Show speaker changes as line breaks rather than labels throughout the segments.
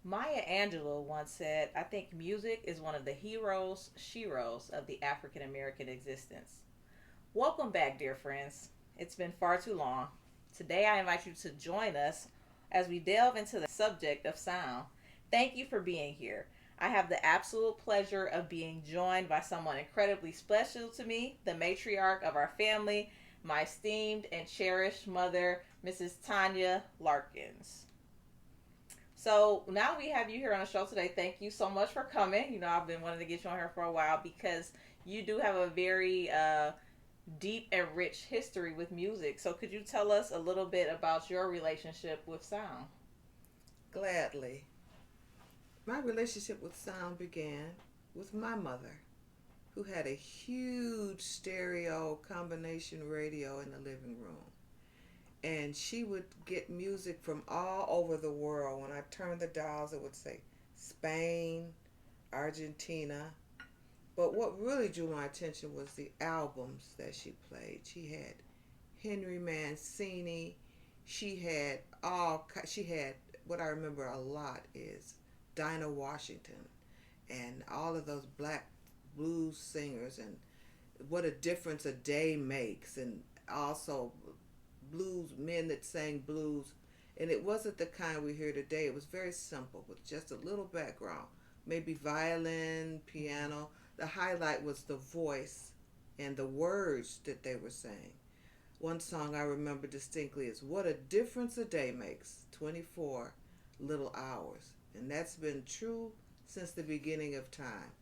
Maya Angelou once said, I think music is one of the heroes, sheroes of the African American existence. Welcome back, dear friends. It's been far too long. Today, I invite you to join us as we delve into the subject of sound. Thank you for being here. I have the absolute pleasure of being joined by someone incredibly special to me, the matriarch of our family, my esteemed and cherished mother, Mrs. Tonya Larkins. So now we have you here on the show today. Thank you so much for coming. I've been wanting to get you on here for a while because you do have a very deep and rich history with music. So could you tell us a little bit about your relationship with sound?
Gladly. My relationship with sound began with my mother, who had a huge stereo combination radio in the living room. And she would get music from all over the world. When I turned the dials, it would say Spain, Argentina. But what really drew my attention was the albums that she played. She had Henry Mancini. She had what I remember a lot is Dinah Washington and all of those black blues singers, and what a difference a day makes, and also blues men that sang blues. And it wasn't the kind we hear today. It was very simple with just a little background, maybe violin, piano. The highlight was the voice and the words that they were saying. One song I remember distinctly is What a Difference a Day Makes, 24 Little Hours. And that's been true since the beginning of time.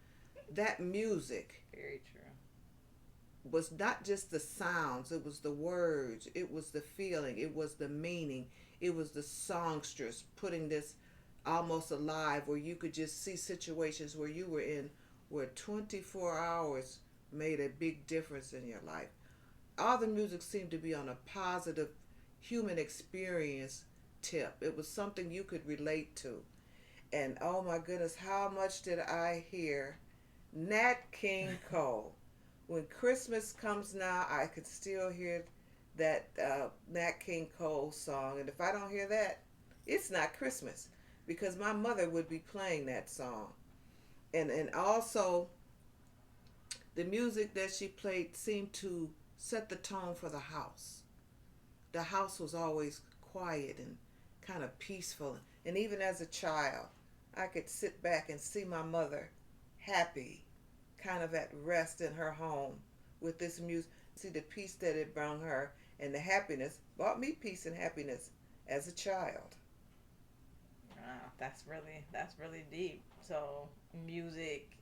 That music
Very true.
was not just the sounds, it was the words, it was the feeling, it was the meaning, it was the songstress putting this almost alive, where you could just see situations where you were in where 24 hours made a big difference in your life. All the music seemed to be on a positive human experience tip. It was something you could relate to. And oh my goodness, how much did I hear Nat King Cole? When Christmas comes now, I could still hear that Nat King Cole song. And if I don't hear that, it's not Christmas, because my mother would be playing that song. And also, the music that she played seemed to set the tone for the house. The house was always quiet and kind of peaceful. And even as a child, I could sit back and see my mother happy, kind of at rest in her home with this music. See the peace that it brought her, and the happiness brought me peace and happiness as a child.
Wow, that's really deep. So music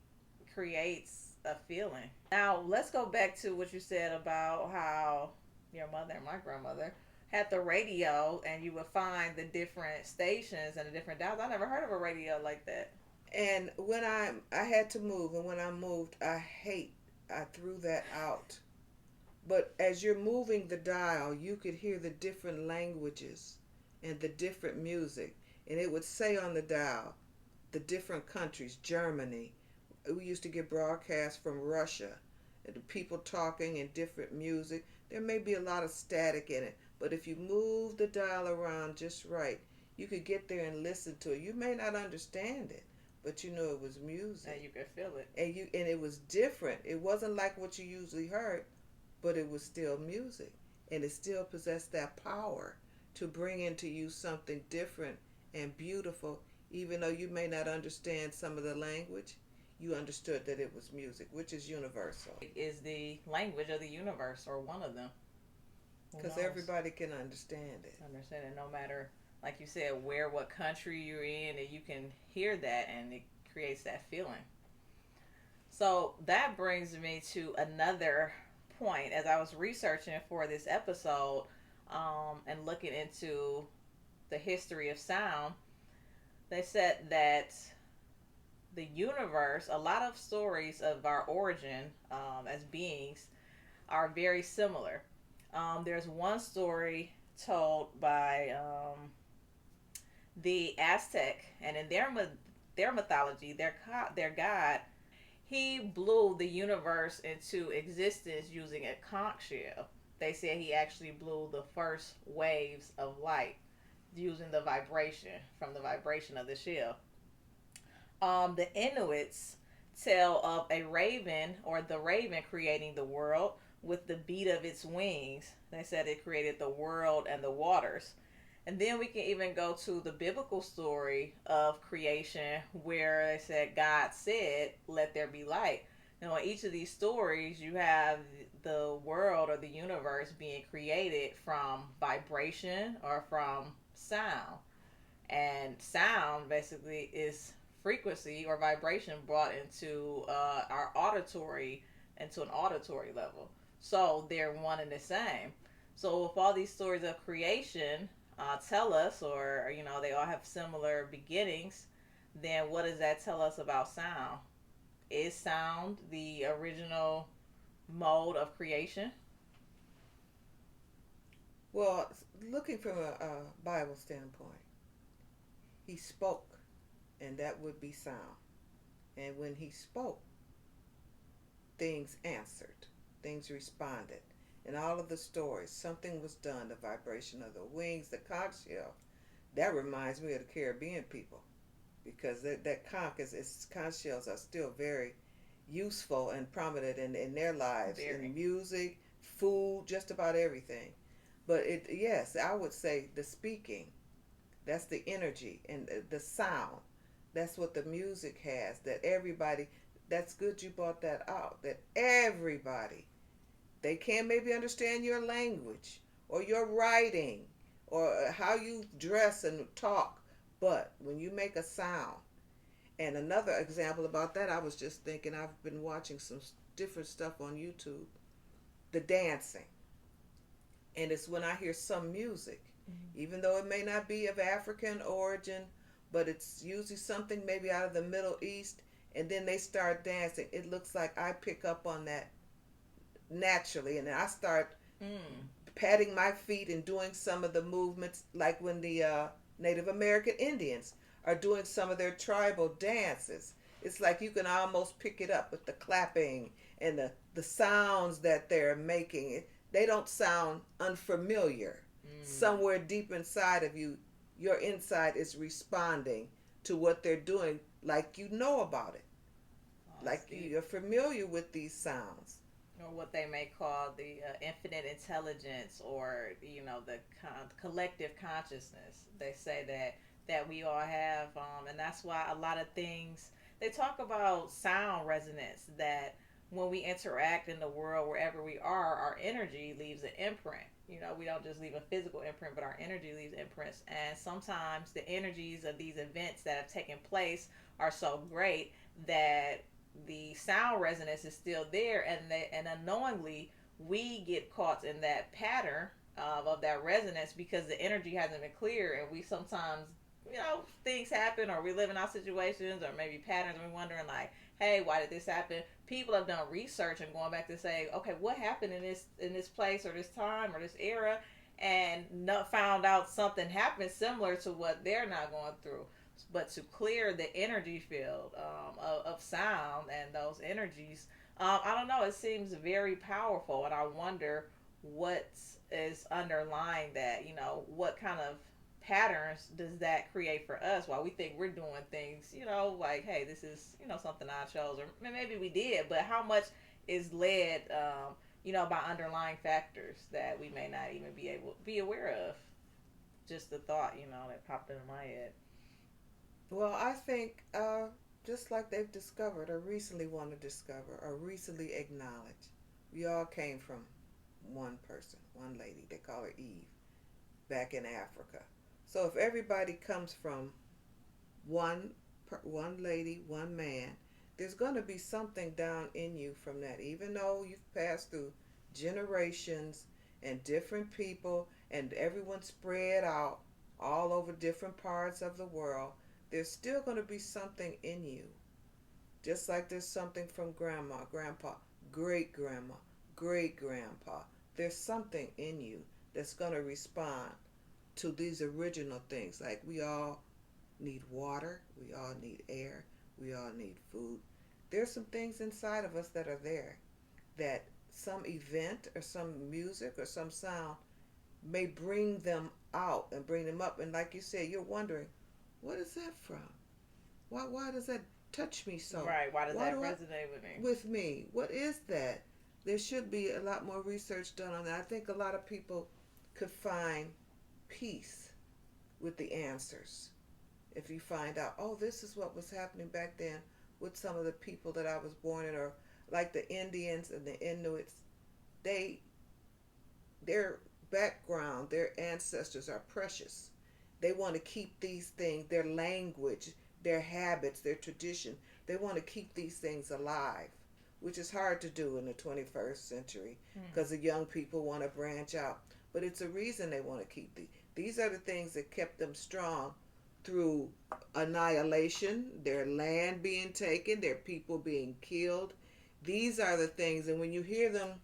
creates a feeling. Now let's go back to what you said about how your mother and my grandmother had the radio, and you would find the different stations and the different dials. I never heard of a radio like that.
And when I had to move, and when I moved, I threw that out. But as you're moving the dial, you could hear the different languages and the different music. And it would say on the dial, the different countries, Germany. We used to get broadcasts from Russia, and the people talking in different music. There may be a lot of static in it, but if you move the dial around just right, you could get there and listen to it. You may not understand it, but you know it was
And
music.
you could feel it.
And it was different. It wasn't like what you usually heard, but it was still music, and it still possessed that power to bring into you something different and beautiful. Even though you may not understand some of the language, you understood that it was music, which is universal,
Is the language of the universe, or one of them. Who
because
knows?
everybody can understand it.
Understand it, no matter, like you said, what country you're in, and you can hear that, and it creates that feeling. So that brings me to another point. As I was researching for this episode, and looking into the history of sound, they said that the universe, a lot of stories of our origin as beings are very similar. There's one story told by the Aztec, and in their mythology, their god, he blew the universe into existence using a conch shell. They said he actually blew the first waves of light using the vibration from the vibration of the shell. The Inuits tell of a raven or the raven creating the world with the beat of its wings. They said it created the world and the waters. And then we can even go to the biblical story of creation where they said God said, "Let there be light." Now, in each of these stories, you have the world or the universe being created from vibration or from sound. And sound basically is frequency or vibration brought into our auditory, into an auditory level. So they're one and the same. So if all these stories of creation tell us, or they all have similar beginnings, then what does that tell us about sound? Is sound the original mode of creation?
Well, looking from a Bible standpoint, he spoke, and that would be sound. And when he spoke, things answered, things responded. In all of the stories, something was done. The vibration of the wings, the conch shell, that reminds me of the Caribbean people because that conch conch shells are still very useful and prominent in their lives,
Very.
in music, food, just about everything. But yes, I would say the speaking, that's the energy and the sound. That's what the music has. That everybody, that's good you brought that out. That everybody, they can't maybe understand your language or your writing or how you dress and talk. But when you make a sound, and another example about that, I was just thinking, I've been watching some different stuff on YouTube, the dancing. And it's when I hear some music, even though it may not be of African origin, but it's usually something maybe out of the Middle East, and then they start dancing. It looks like I pick up on that naturally, and then I start patting my feet and doing some of the movements, like when the Native American Indians are doing some of their tribal dances. It's like you can almost pick it up with the clapping and the sounds that they're making. They don't sound unfamiliar. Somewhere deep inside of you, your inside is responding to what they're doing, like you know about it.
Oh,
Like you're familiar with these sounds.
or what they may call the infinite intelligence, or the collective consciousness. They say that we all have, and that's why a lot of things they talk about sound resonance. That when we interact in the world, wherever we are, our energy leaves an imprint. We don't just leave a physical imprint, but our energy leaves imprints. And sometimes the energies of these events that have taken place are so great that the sound resonance is still there, and unknowingly we get caught in that pattern of that resonance because the energy hasn't been clear, and we sometimes things happen, or we live in our situations, or maybe patterns, and we're wondering like, hey, why did this happen? People have done research and going back to say, okay, what happened in this place or this time or this era, and not found out something happened similar to what they're not going through. But to clear the energy field of sound and those energies, I don't know, it seems very powerful, and I wonder what is underlying that. What kind of patterns does that create for us while we think we're doing things, like, hey, this is, something I chose, or maybe we did, but how much is led, by underlying factors that we may not even be aware of. Just the thought, that popped into my head.
Well, I think just like they've discovered or recently want to discover or recently acknowledge, we all came from one person, one lady. They call her Eve back in Africa. So if everybody comes from one one lady, one man, there's going to be something down in you from that. Even though you've passed through generations and different people and everyone spread out all over different parts of the world, there's still going to be something in you. Just like there's something from grandma, grandpa, great grandma, great grandpa. There's something in you that's going to respond to these original things. Like we all need water, we all need air, we all need food. There's some things inside of us that are there that some event or some music or some sound may bring them out and bring them up. And like you said, you're wondering, what is that from? Why does that touch me so?
Right. Why does
Why
that
do I
resonate with me?
with me? What is that? There should be a lot more research done on that. I think a lot of people could find peace with the answers if you find out, oh, this is what was happening back then with some of the people that I was born in, or like the Indians and the Inuits. They their background, their ancestors are precious. They want to keep these things, their language, their habits, their tradition. They want to keep these things alive, which is hard to do in the 21st century
Hmm.
because the young people want to branch out. But it's a reason they want to keep these. These are the things that kept them strong through annihilation, their land being taken, their people being killed. These are the things, and when you hear them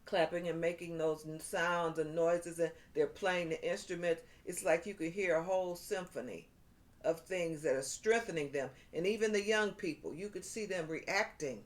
clapping and making those sounds and noises, and they're playing the instruments, it's like you could hear a whole symphony of things that are strengthening them. And even the young people, you could see them reacting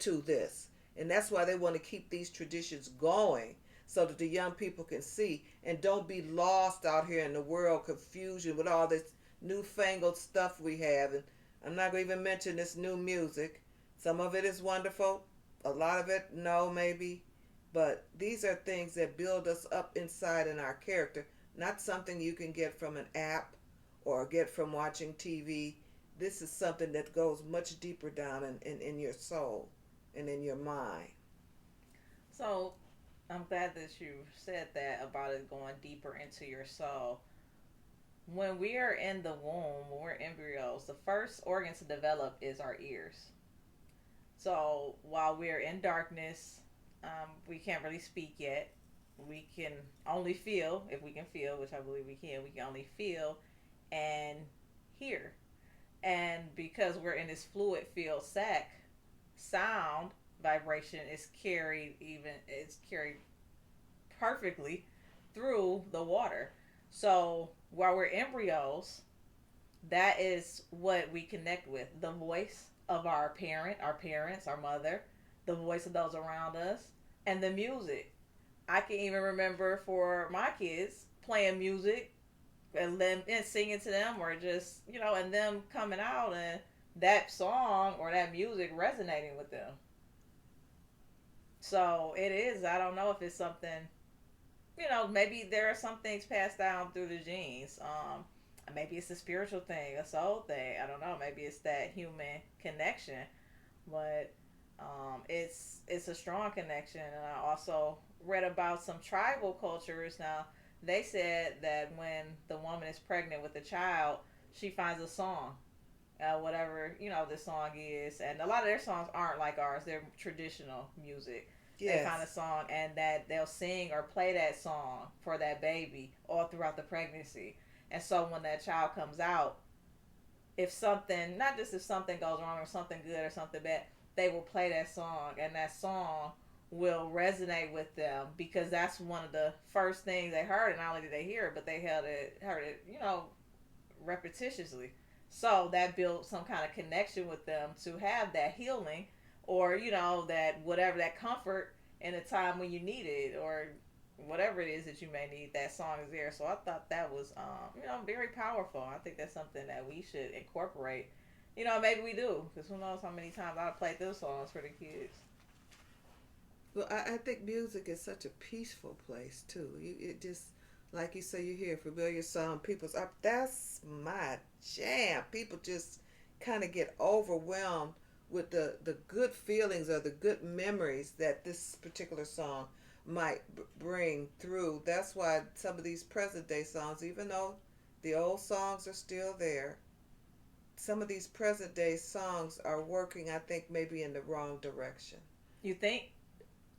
to this. And that's why they want to keep these traditions going, so that the young people can see and don't be lost out here in the world confusion with all this newfangled stuff we have. And I'm not going to even mention this new music. Some of it is wonderful, a lot of it, no, maybe. But these are things that build us up inside in our character, not something you can get from an app or get from watching TV. This is something that goes much deeper down in your soul and in your mind.
So I'm glad that you said that about it going deeper into your soul. When we are in the womb, when we're embryos, the first organ to develop is our ears. So while we're in darkness, we can't really speak yet. We can only feel, if we can feel, which I believe we can. We can only feel and hear. And because we're in this fluid filled sac, sound vibration is carried, even it's carried perfectly through the water. So while we're embryos, that is what we connect with: the voice of our parents, our mother, the voice of those around us, and the music. I can even remember for my kids playing music and then and singing to them, or just and them coming out and that song or that music resonating with them. So it is. I don't know if it's something. Maybe there are some things passed down through the genes. Maybe it's a spiritual thing, a soul thing. I don't know. Maybe it's that human connection, but it's a strong connection. And I also read about some tribal cultures. Now they said that when the woman is pregnant with a child, she finds a song, whatever the song is, and a lot of their songs aren't like ours. They're traditional music. They find a
Yes.
song and that they'll sing or play that song for that baby all throughout the pregnancy. And so when that child comes out, if something, not just if something goes wrong or something good or something bad, they will play that song, and that song will resonate with them because that's one of the first things they heard. And not only did they hear it, but they heard it, repetitiously. So that built some kind of connection with them to have that healing, or that whatever, that comfort in a time when you need it, or whatever it is that you may need, that song is there. So I thought that was very powerful. I think that's something that we should incorporate. Maybe we do, because who knows how many times I've played those songs for the kids.
Well, I think music is such a peaceful place too. It just, like you say, you hear a familiar song, people's up. That's my jam. People just kind of get overwhelmed with the good feelings or the good memories that this particular song might bring through. That's why some of these present day songs, even though the old songs are still there, some of these present day songs are working, I think, maybe in the wrong direction.
You think?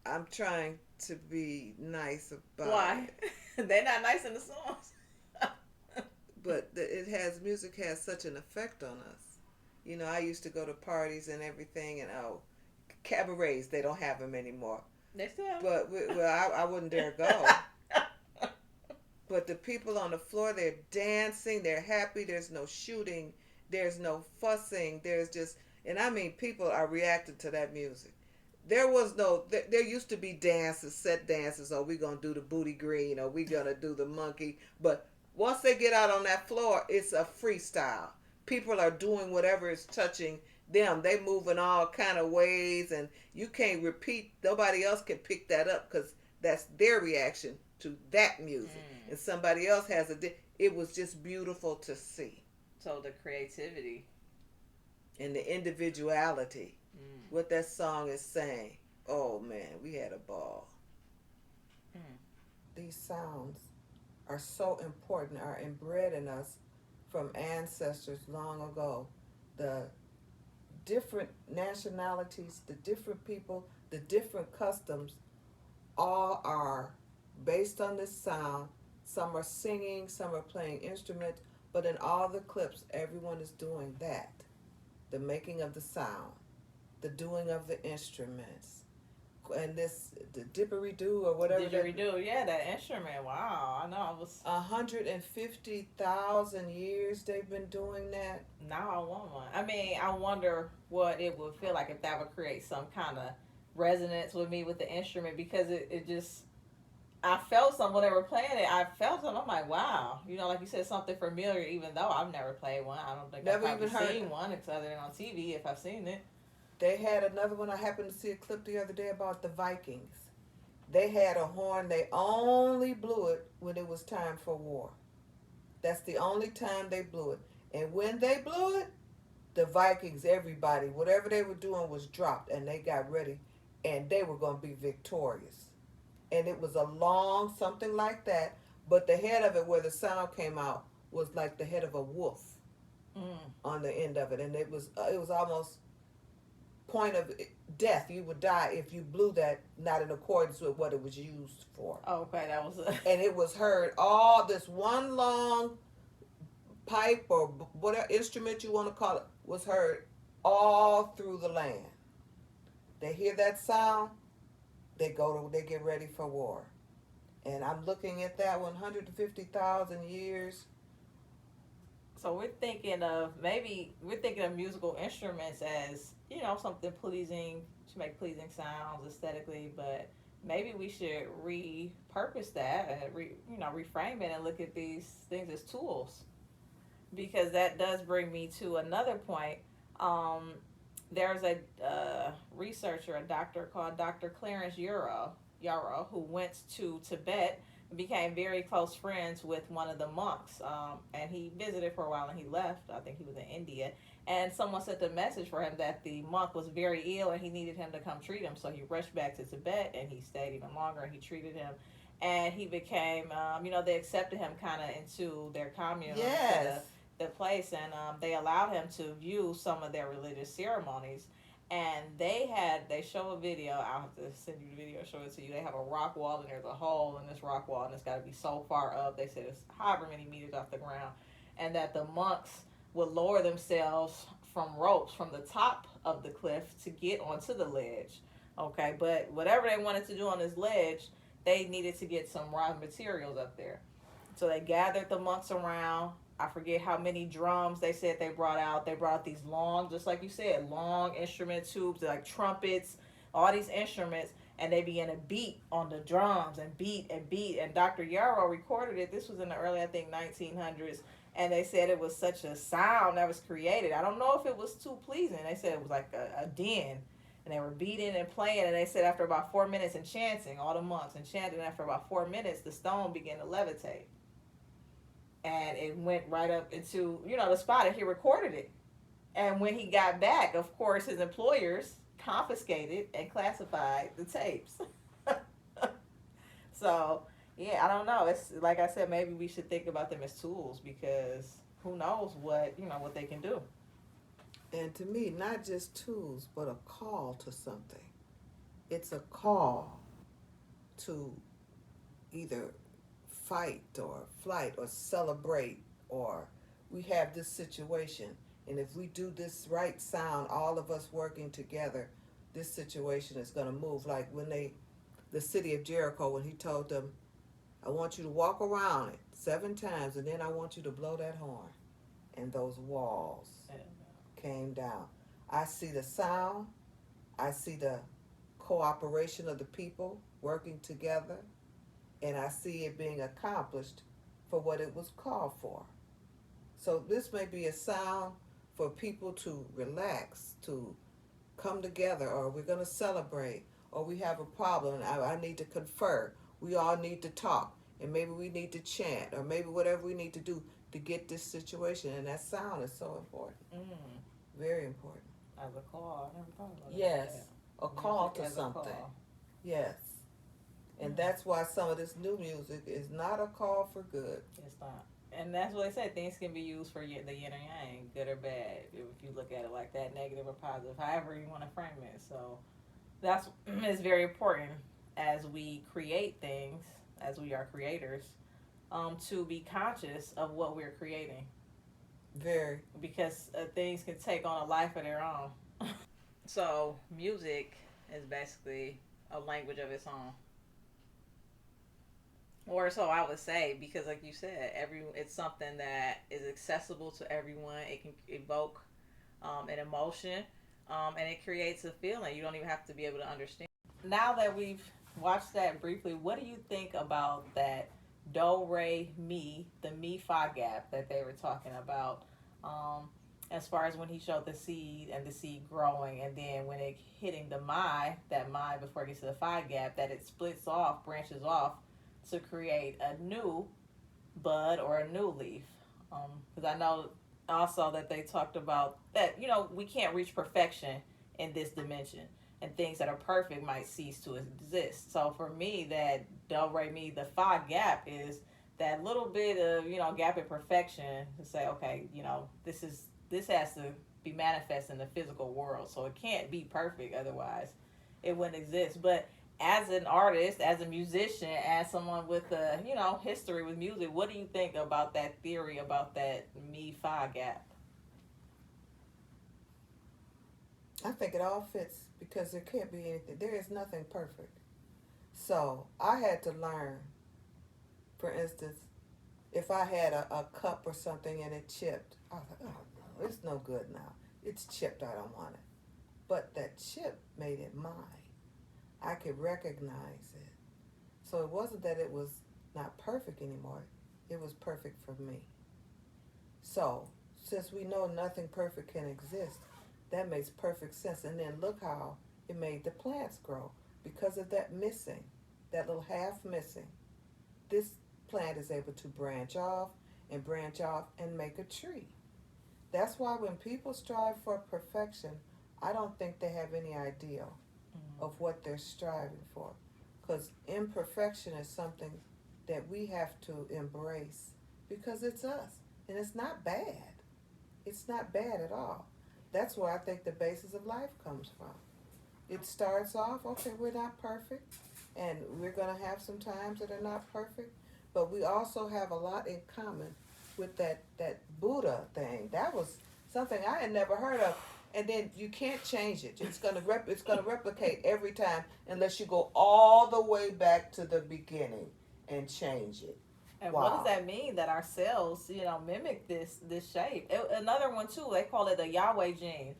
I'm trying to be nice about
Why?
it,
They're not nice in the songs.
but it has music has such an effect on us. I used to go to parties and everything, and cabarets, they don't have them anymore.
They still have
But well, I wouldn't dare go. But the people on the floor, they're dancing, they're happy. There's no shooting, there's no fussing. There's just, and I mean, people are reacting to that music. There was no, there used to be dances, set dances, or we gonna do the booty green, or we gonna do the monkey. But once they get out on that floor, it's a freestyle. people are doing whatever is touching them. They move in all kind of ways, and you can't repeat. Nobody else can pick that up because that's their reaction to that music, and somebody else has it was just beautiful to see.
So the creativity
and the individuality, what that song is saying. Oh man, we had a ball. These sounds are so important, are inbred in us from ancestors long ago. The different nationalities, the different people, the different customs, all are based on this sound. Some are singing, some are playing instruments, but in all the clips, everyone is doing that. The making of the sound, the doing of the instruments, and this, the didgeridoo or whatever.
Didgeridoo, yeah, that instrument. Wow, I know. It was
150,000 years they've been doing that.
Now I want one. I mean, I wonder what it would feel like if that would create some kind of resonance with me with the instrument, because it just, I felt something when they were playing it. I felt something. I'm like, wow. You know, like you said, something familiar, even though I've never played one. I don't think I've probably seen one, other than on TV if I've seen it.
They had another one. I happened to see a clip the other day about the Vikings. They had a horn. They only blew it when it was time for war. That's the only time they blew it. And when they blew it, the Vikings, everybody, whatever they were doing was dropped, and they got ready, and they were going to be victorious. And it was a long something like that, but the head of it, where the sound came out, was like the head of a wolf on the end of it, and it was almost point of death. You would die if you blew that not in accordance with what it was used for.
Okay, that was
and it was heard all this one long pipe or whatever instrument you want to call it was heard all through the land. They hear that sound, they get ready for war. And I'm looking at that 150,000 years.
So we're thinking of musical instruments as, you know, something pleasing, to make pleasing sounds aesthetically, but maybe we should repurpose that and reframe it and look at these things as tools, because that does bring me to another point. There's a researcher, a doctor called Dr. Clarence Yarrow, who went to Tibet and became very close friends with one of the monks. And he visited for a while and he left. I think he was in India. And someone sent a message for him that the monk was very ill and he needed him to come treat him. So he rushed back to Tibet and he stayed even longer and he treated him. And he became, they accepted him kind of into their commune.
Yes.
The place, and they allowed him to view some of their religious ceremonies. And they show a video. I'll have to send you the video, show it to you. They have a rock wall, and there's a hole in this rock wall, and it's got to be so far up. They said it's however many meters off the ground, and that the monks would lower themselves from ropes from the top of the cliff to get onto the ledge. Okay, but whatever they wanted to do on this ledge, they needed to get some raw materials up there. So they gathered the monks around. I forget how many drums they said they brought out. They brought out these long, just like you said, long instrument tubes, like trumpets, all these instruments, and they began to beat on the drums and beat and beat. And Dr. Yarrow recorded it. This was in the early, I think, 1900s. And they said it was such a sound that was created. I don't know if it was too pleasing. They said it was like a din. And they were beating and playing. And they said after about 4 minutes and chanting, all the monks and chanting, after about 4 minutes, the stone began to levitate. And it went right up into, the spot, and he recorded it. And when he got back, of course, his employers confiscated and classified the tapes. So, yeah, I don't know. It's like I said, maybe we should think about them as tools, because who knows what they can do.
And to me, not just tools, but a call to something. It's a call to either fight or flight or celebrate, or we have this situation, and if we do this right sound, all of us working together, this situation is going to move. Like when the city of Jericho, when he told them, I want you to walk around it 7 times, and then I want you to blow that horn, and those walls came down. I see the sound, I see the cooperation of the people working together, and I see it being accomplished for what it was called for. So this may be a sound for people to relax, to come together, or we're going to celebrate, or we have a problem and I need to confer. We all need to talk, and maybe we need to chant, or maybe whatever we need to do to get this situation. And that sound is so important, very important.
As a call, I never thought about it like
Yes,
that.
a call
Music
to
as a
something.
call.
Yes, and
Mm.
that's why some of this new music is not a call for good.
It's not. And that's what they say. Things can be used for the yin and yang, good or bad, if you look at it like that, negative or positive, however you want to frame it. So that's it's very important as we create things, as we are creators, to be conscious of what we're creating,
Very.
because things can take on a life of their own. So music is basically a language of its own, or so I would say, because like you said, it's something that is accessible to everyone. It can evoke an emotion, and it creates a feeling. You don't even have to be able to understand. Now that we've watched that briefly, what do you think about that do re mi, the mi fa gap that they were talking about? As far as when he showed the seed and the seed growing, and then when it hitting the my, that my before it gets to the phi gap, that it splits off, branches off to create a new bud or a new leaf. Because I know also that they talked about that, we can't reach perfection in this dimension, and things that are perfect might cease to exist. So for me, that do re mi, the phi gap, is that little bit of, gap in perfection to say, okay, this has to be manifest in the physical world, so it can't be perfect, otherwise it wouldn't exist. But as an artist, as a musician, as someone with a history with music, what do you think about that theory about that mi fi gap?
I think it all fits because there can't be anything. There is nothing perfect. So I had to learn, for instance, if I had a cup or something and it chipped, I was like, oh no, it's no good now. It's chipped, I don't want it. But that chip made it mine. I could recognize it. So it wasn't that it was not perfect anymore. It was perfect for me. So since we know nothing perfect can exist, that makes perfect sense. And then look how it made the plants grow because of that missing, that little half missing. This plant is able to branch off and make a tree. That's why when people strive for perfection, I don't think they have any idea of what they're striving for. Because imperfection is something that we have to embrace because it's us. And it's not bad. It's not bad at all. That's where I think the basis of life comes from. It starts off, okay, we're not perfect, and we're going to have some times that are not perfect, but we also have a lot in common with that Buddha thing. That was something I had never heard of. And then you can't change it. It's gonna replicate every time unless you go all the way back to the beginning and change it.
And what does
Wow.
that mean that our cells, mimic this shape? Another one too, they call it the Yahweh gene,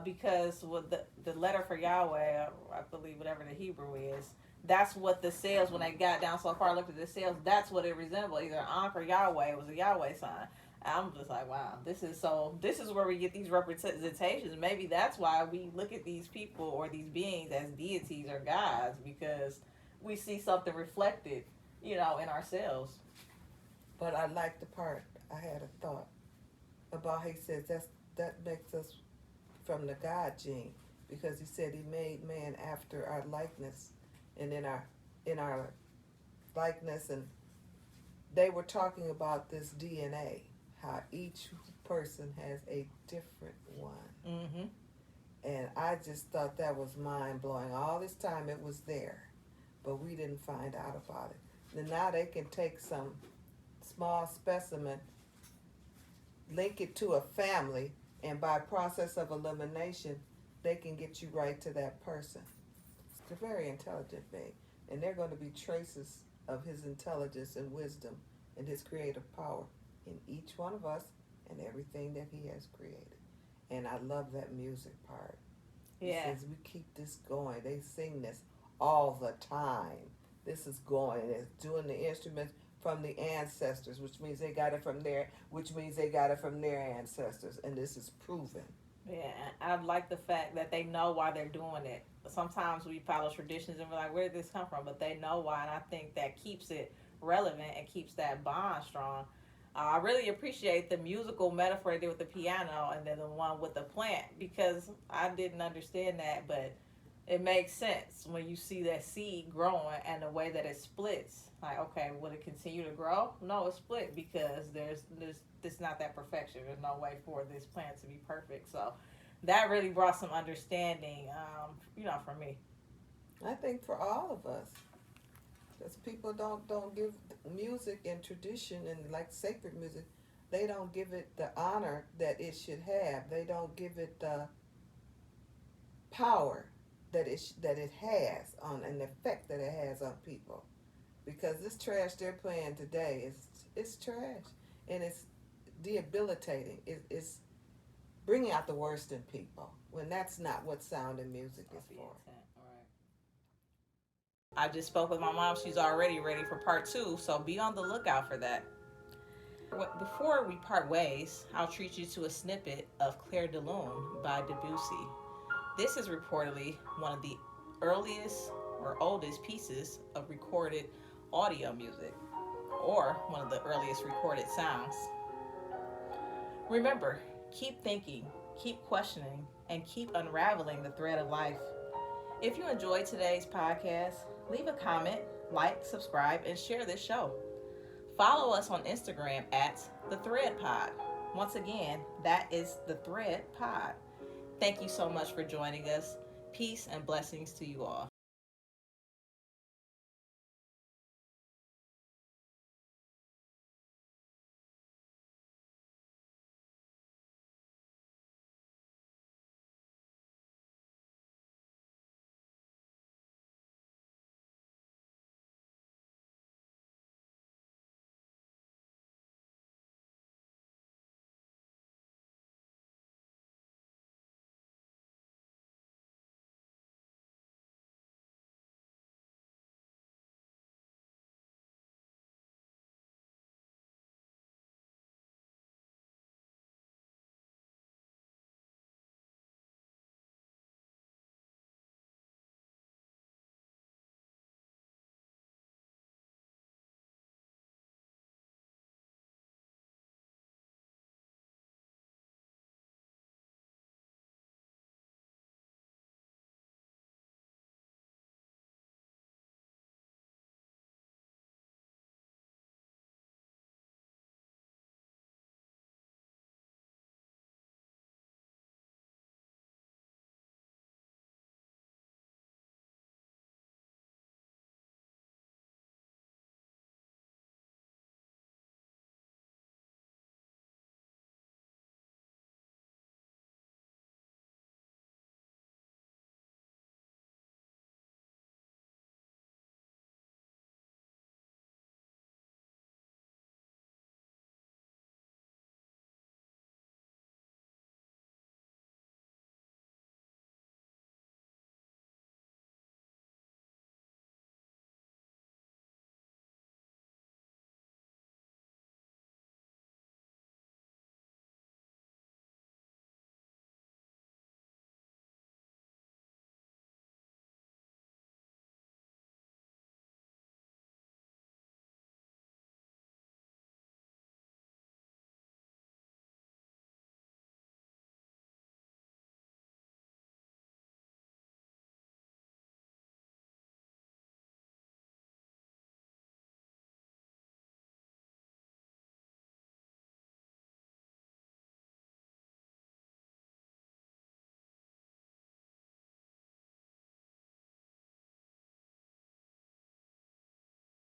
because with the letter for Yahweh, I believe whatever the Hebrew is, that's what the cells, when they got down so far, looked at the cells, that's what it resembled. Either Ankh or Yahweh, it was a Yahweh sign. I'm just like, wow, this is where we get these representations. Maybe that's why we look at these people or these beings as deities or gods, because we see something reflected, in ourselves.
But I like the part, I had a thought about how he says that makes us from the God gene because he said he made man after our likeness and in our likeness, and they were talking about this DNA, how each person has a different one.
Mm-hmm.
And I just thought that was mind blowing. All this time it was there, but we didn't find out about it. And now they can take some small specimen, link it to a family, and by process of elimination, they can get you right to that person. It's a very intelligent being, and they're going to be traces of his intelligence and wisdom and his creative power in each one of us and everything that he has created. And I love that music part. He says we keep this going. They sing this all the time. This is going. It's doing the instruments from the ancestors, which means they got it from their, which means they got it from their ancestors, and this is proven.
Yeah, I like the fact that they know why they're doing it. Sometimes we follow traditions and we're like, where did this come from? But they know why, and I think that keeps it relevant and keeps that bond strong. I really appreciate the musical metaphor they did with the piano and then the one with the plant because I didn't understand that, but it makes sense when you see that seed growing and the way that it splits. Like, okay, will it continue to grow? No, it's split because there's it's not that perfection. There's no way for this plant to be perfect. So that really brought some understanding, for me.
I think for all of us, because people don't give music and tradition and like sacred music, they don't give it the honor that it should have. They don't give it the power that it has on an effect that it has on people. Because this trash they're playing today is it's trash and it's debilitating. It's bringing out the worst in people when that's not what sound and music is for.
I just spoke with my mom. She's already ready for part two, so be on the lookout for that. Before we part ways, I'll treat you to a snippet of Clair de Lune by Debussy. This is reportedly one of the earliest or oldest pieces of recorded audio music, or one of the earliest recorded sounds. Remember, keep thinking, keep questioning, and keep unraveling the thread of life. If you enjoyed today's podcast, leave a comment, like, subscribe, and share this show. Follow us on Instagram at The Thread Pod. Once again, that is The Thread Pod. Thank you so much for joining us. Peace and blessings to you all.